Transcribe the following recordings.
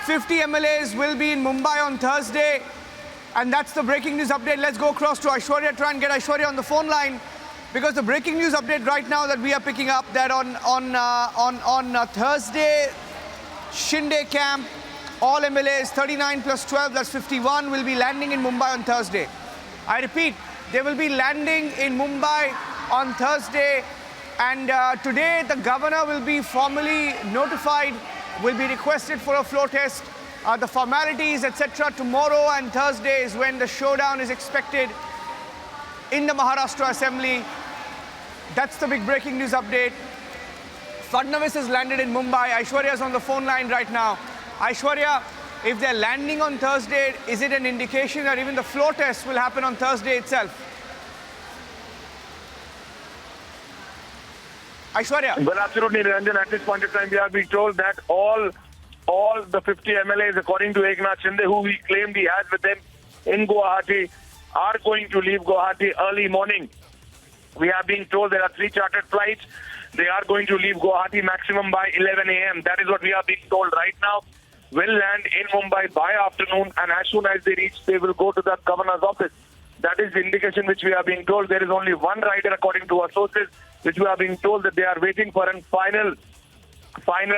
50 MLAs will be in Mumbai on Thursday. And that's the breaking news update. Let's go across to Aishwarya, try and get Aishwarya on the phone line. Because the breaking news update right now that we are picking up, that on Thursday, Shinde camp, all MLAs, 39 plus 12, that's 51, will be landing in Mumbai on Thursday. I repeat, they will be landing in Mumbai on Thursday. And today, the governor will be formally notified, will be requested for a floor test. The formalities, etc. Tomorrow and Thursday is when the showdown is expected in the Maharashtra Assembly. That's the big breaking news update. Fadnavis has landed in Mumbai. Aishwarya is on the phone line right now. Aishwarya, if they're landing on Thursday, is it an indication that even the floor test will happen on Thursday itself? Aishwarya. Well, absolutely, Niranjan. At this point in time, we are being told that all the 50 MLAs, according to Eknath Shinde, who we claimed he has with him in Guwahati, are going to leave Guwahati early morning. We are being told there are 3 chartered flights. They are going to leave Guwahati maximum by 11 a.m. That is what we are being told right now. Will land in Mumbai by afternoon, and as soon as they reach, they will go to the governor's office. That is the indication which we are being told. There is only one rider, according to our sources, which we are being told that they are waiting for a final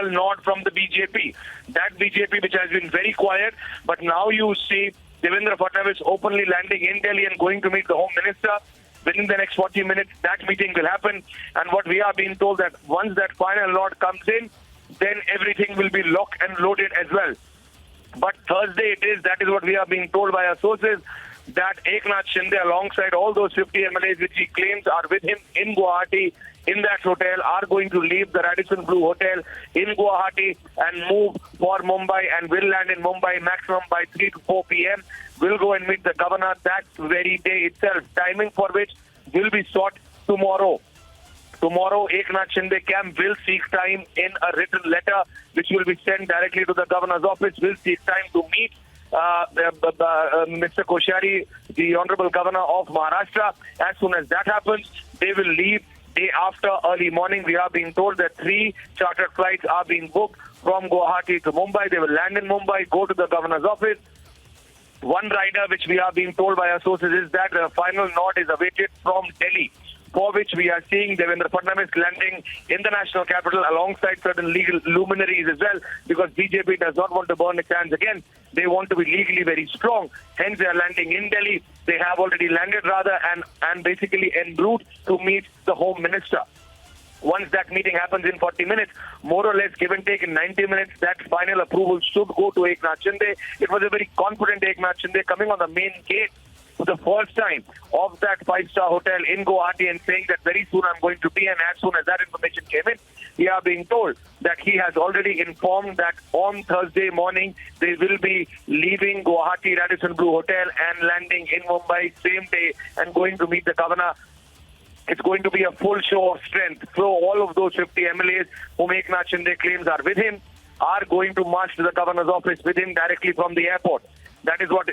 nod from the BJP. That BJP which has been very quiet, but now you see Devendra Fadnavis openly landing in Delhi and going to meet the Home Minister. Within the next 40 minutes, that meeting will happen. And what we are being told that once that final nod comes in, then everything will be locked and loaded as well. But Thursday it is, that is what we are being told by our sources, that Eknath Shinde, alongside all those 50 MLAs which he claims are with him in Guwahati, in that hotel, are going to leave the Radisson Blu Hotel in Guwahati and move for Mumbai, and will land in Mumbai maximum by 3 to 4 p.m. Will go and meet the governor that very day itself, timing for which will be sought tomorrow. Tomorrow, Eknath Shinde camp will seek time in a written letter which will be sent directly to the governor's office, will seek time to meet Mr. Koshari, the Honorable Governor of Maharashtra. As soon as that happens, they will leave day after early morning. We are being told that 3 chartered flights are being booked from Guwahati to Mumbai. They will land in Mumbai, go to the governor's office. One rider, which we are being told by our sources, is that the final nod is awaited from Delhi, for which we are seeing Devendra Fadnavis landing in the national capital alongside certain legal luminaries as well, because BJP does not want to burn its hands again. They want to be legally very strong. Hence, they are landing in Delhi. They have already landed, rather, and basically en route to meet the Home Minister. Once that meeting happens in 40 minutes, more or less give and take in 90 minutes, that final approval should go to Eknath Shinde. It was a very confident Eknath Shinde coming on the main gate for the first time of that 5-star hotel in Guwahati and saying that very soon I'm going to be, and as soon as that information came in, we are being told that he has already informed that on Thursday morning they will be leaving Guwahati Radisson Blu Hotel and landing in Mumbai same day and going to meet the governor. It's going to be a full show of strength. So all of those 50 MLAs whom Eknath Shinde claims are with him are going to march to the governor's office with him directly from the airport. That is what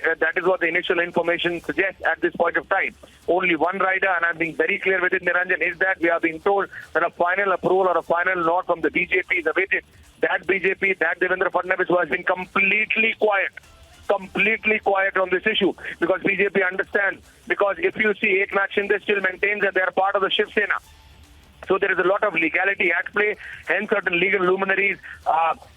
the initial information suggests at this point of time. Only one rider, and I'm being very clear with it, Niranjan, is that we are being told that a final approval or a final nod from the BJP is awaited. That BJP, that Devendra Fadnavis, who has been completely quiet on this issue, because BJP understands, because if you see, Eknath Shinde still maintains that they are part of the Shiv Sena. So there is a lot of legality at play, hence certain legal luminaries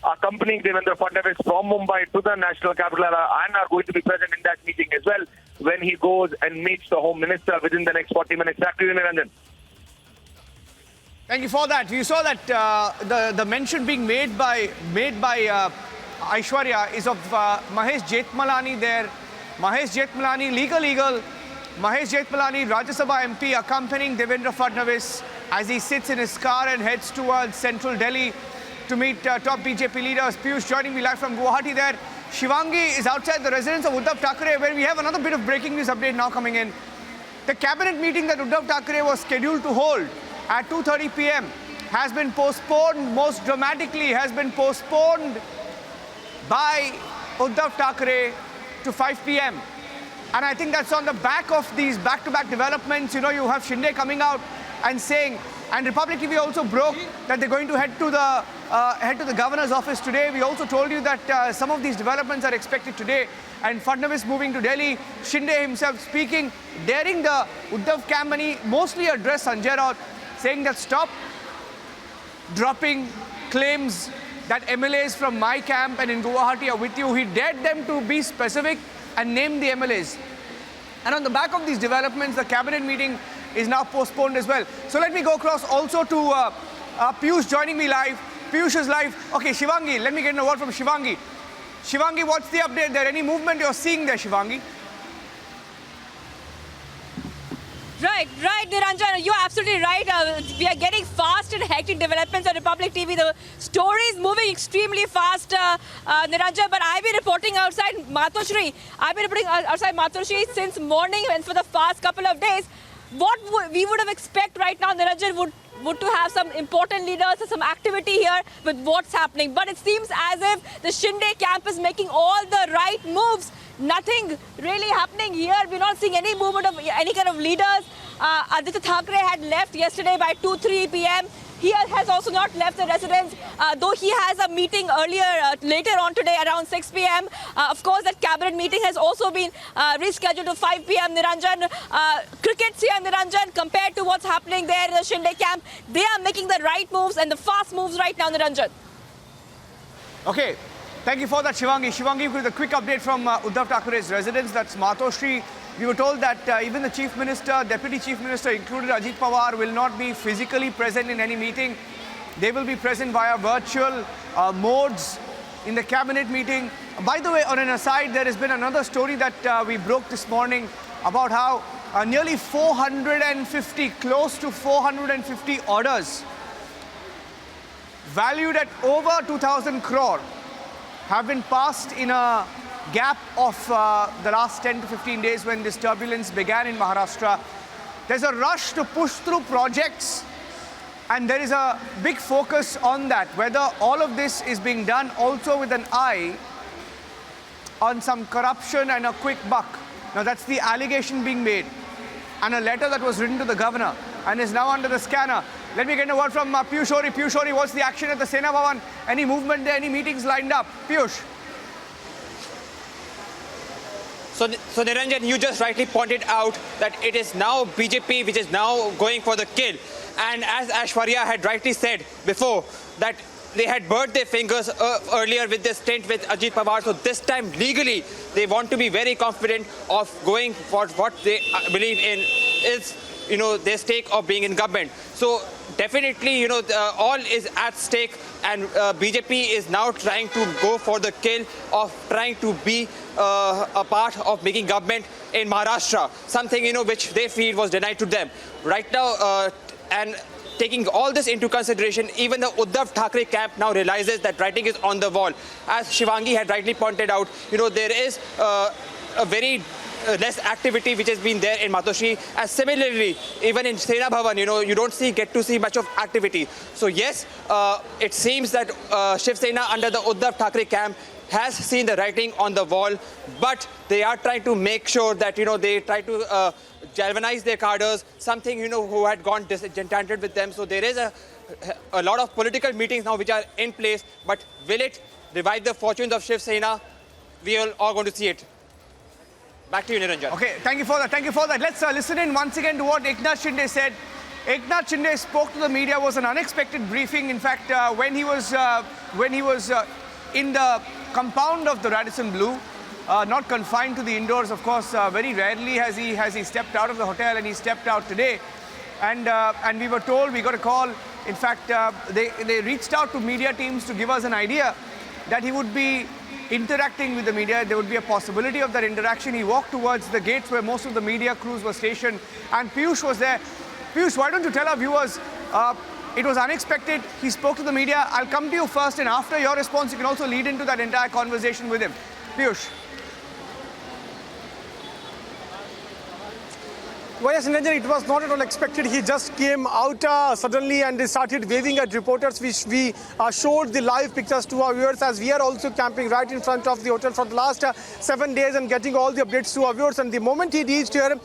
accompanying Devendra Fadnavis from Mumbai to the national capital and are going to be present in that meeting as well when he goes and meets the Home Minister within the next 40 minutes. Back to you, Niranjan. Thank you for that. You saw that the mention being made by Aishwarya is of Mahesh Jethmalani there. Mahesh Jethmalani, legal. Mahesh Jethmalani, Rajya Sabha MP, accompanying Devendra Fadnavis as he sits in his car and heads towards central Delhi to meet top BJP leaders. Piyush joining me live from Guwahati there. Shivangi is outside the residence of Uddhav Thackeray, where we have another bit of breaking news update now coming in. The cabinet meeting that Uddhav Thackeray was scheduled to hold at 2:30 p.m. has been postponed, most dramatically has been postponed by Uddhav Thackeray to 5 p.m. And I think that's on the back of these back-to-back developments. You know, you have Shinde coming out and saying And Republic TV also broke that they're going to head to the governor's office today. We also told you that some of these developments are expected today. And Fadnavis moving to Delhi, Shinde himself speaking, daring the Uddhav camp, and he mostly addressed Sanjay Raut, saying that stop dropping claims that MLAs from my camp and in Guwahati are with you. He dared them to be specific and name the MLAs. And on the back of these developments, the cabinet meeting is now postponed as well. So let me go across also to Piyush joining me live. Piyush is live. Okay, Shivangi, let me get a word from Shivangi. Shivangi, what's the update there? Any movement you're seeing there, Shivangi? Right, Niranjan, you're absolutely right. We are getting fast and hectic developments on Republic TV. The story is moving extremely fast, Niranjan, but I've been reporting outside Matoshri. Since morning and for the past couple of days. What we would have expected right now, Niranjan, would to have some important leaders, some activity here with what's happening. But it seems as if the Shinde camp is making all the right moves. Nothing really happening here. We're not seeing any movement of any kind of leaders. Aditya Thackeray had left yesterday by 2-3 p.m. He has also not left the residence, though he has a meeting later on today around 6 p.m. Of course, that cabinet meeting has also been rescheduled to 5 p.m. Niranjan, crickets here, Niranjan, compared to what's happening there in the Shinde camp, they are making the right moves and the fast moves right now, Niranjan. Okay, thank you for that, Shivangi. Shivangi, with a quick update from Uddhav Thackeray's residence, that's Matoshri. We were told that even the Chief Minister, Deputy Chief Minister, included Ajit Pawar, will not be physically present in any meeting. They will be present via virtual modes in the cabinet meeting. By the way, on an aside, there has been another story that we broke this morning about how nearly 450, close to 450 orders valued at over 2,000 crore have been passed in a gap of the last 10 to 15 days when this turbulence began in Maharashtra. There's a rush to push through projects, and there is a big focus on that, whether all of this is being done also with an eye on some corruption and a quick buck. Now that's the allegation being made, and a letter that was written to the governor and is now under the scanner. Let me get a word from Piyush Ori. Piyush Ori, what's the action at the Sena Bhavan? Any movement there, any meetings lined up? Piyush. So Niranjan, you just rightly pointed out that it is now BJP which is now going for the kill. And as Aishwarya had rightly said before, that they had burnt their fingers earlier with their stint with Ajit Pawar. So this time, legally, they want to be very confident of going for what they believe in is, their stake of being in government. So definitely, all is at stake, and BJP is now trying to go for the kill of trying to be a part of making government in Maharashtra, something, which they feel was denied to them. Right now, and taking all this into consideration, even the Uddhav Thackeray camp now realizes that writing is on the wall. As Shivangi had rightly pointed out, there is a very less activity which has been there in Matoshri, and similarly even in Sena Bhavan, you don't get to see much of activity. So yes, it seems that Shiv Sena under the Uddhav Thackeray camp has seen the writing on the wall, but they are trying to make sure that they try to galvanize their cadres, something who had gone disenchanted with them. So there is a lot of political meetings now which are in place, but will it revive the fortunes of Shiv Sena? We are all going to see it. Back to you, Niranjan. Okay, thank you for that. Thank you for that. Let's listen in once again to what Eknath Shinde said. Eknath Shinde spoke to the media. It was an unexpected briefing. In fact, when he was in the compound of the Radisson Blu, not confined to the indoors, of course. Very rarely has he stepped out of the hotel, and he stepped out today. And we were told, we got a call. In fact, they reached out to media teams to give us an idea that he would be interacting with the media. There would be a possibility of that interaction. He walked towards the gates where most of the media crews were stationed, and Piyush was there. Piyush, why don't you tell our viewers, it was unexpected. He spoke to the media. I'll come to you first, and after your response, you can also lead into that entire conversation with him. Piyush. Well, yes, Niranjan, it was not at all expected. He just came out suddenly and started waving at reporters, which we showed the live pictures to our viewers, as we are also camping right in front of the hotel for the last 7 days and getting all the updates to our viewers. And the moment he reached here,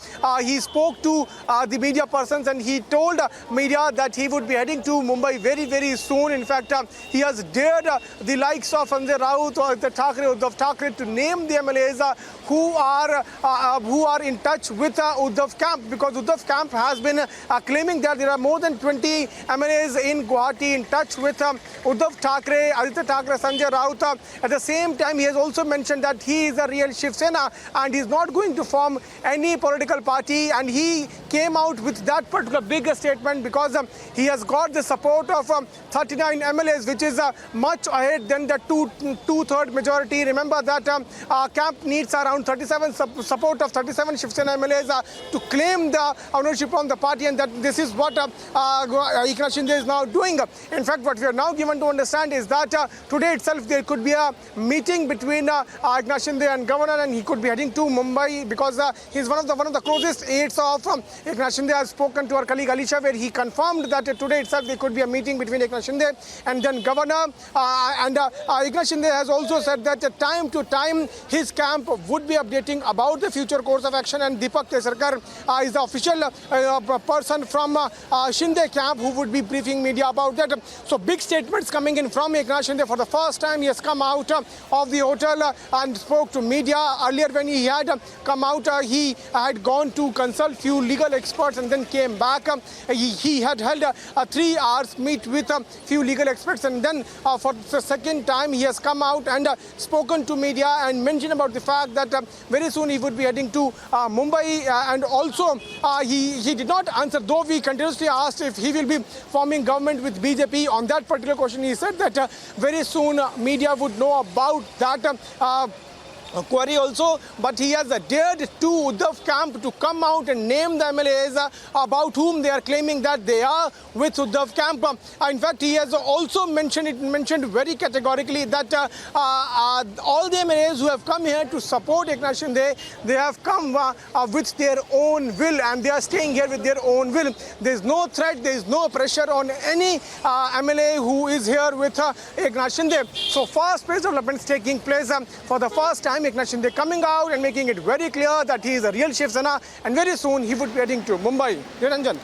he spoke to the media persons and he told media that he would be heading to Mumbai very, very soon. In fact, he has dared the likes of Sanjay Raut or Uddhav Thackeray to name the MLAs who are in touch with Uddhav camp, because Uddhav camp has been claiming that there are more than 20 MLAs in Guwahati in touch with Uddhav Thackeray, Aditya Thackeray, Sanjay Raut. At the same time, he has also mentioned that he is a real Shiv Sena and he is not going to form any political party, and he came out with that particular big statement because he has got the support of 39 MLAs, which is much ahead than the two-third majority. Remember that camp needs around 37 support of 37 Shiv Sena MLAs to claim the ownership on the party, and that this is what Eknath Shinde is now doing. In fact, what we are now given to understand is that today itself there could be a meeting between Eknath Shinde and Governor, and he could be heading to Mumbai because he's one of the closest aides of Eknath Shinde. Has spoken to our colleague Alisha, where he confirmed that today itself there could be a meeting between Eknath Shinde and then Governor. Eknath Shinde has also said that time to time his camp would be updating about the future course of action, and Deepak Kesarkar is the official person from Shinde camp who would be briefing media about that. So big statements coming in from Eknath Shinde. For the first time he has come out of the hotel and spoke to media. Earlier when he had come out, he had gone to consult few legal experts and then came back. He had held a 3 hours meet with a few legal experts, and then for the second time he has come out and spoken to media and mentioned about the fact that very soon he would be heading to Mumbai, and also he did not answer, though we continuously asked if he will be forming government with BJP. On that particular question he said that very soon media would know about that query also, but he has dared to Uddhav camp to come out and name the MLAs about whom they are claiming that they are with Uddhav camp. In fact, he has also mentioned very categorically that all the MLAs who have come here to support Eknath Shinde, they have come with their own will, and they are staying here with their own will. There is no threat, there is no pressure on any MLA who is here with Eknath Shinde. So fast-paced developments taking place. For the first time, Eknath Shinde coming out and making it very clear that he is a real Shiv Sena, and very soon he would be heading to Mumbai. Niranjan.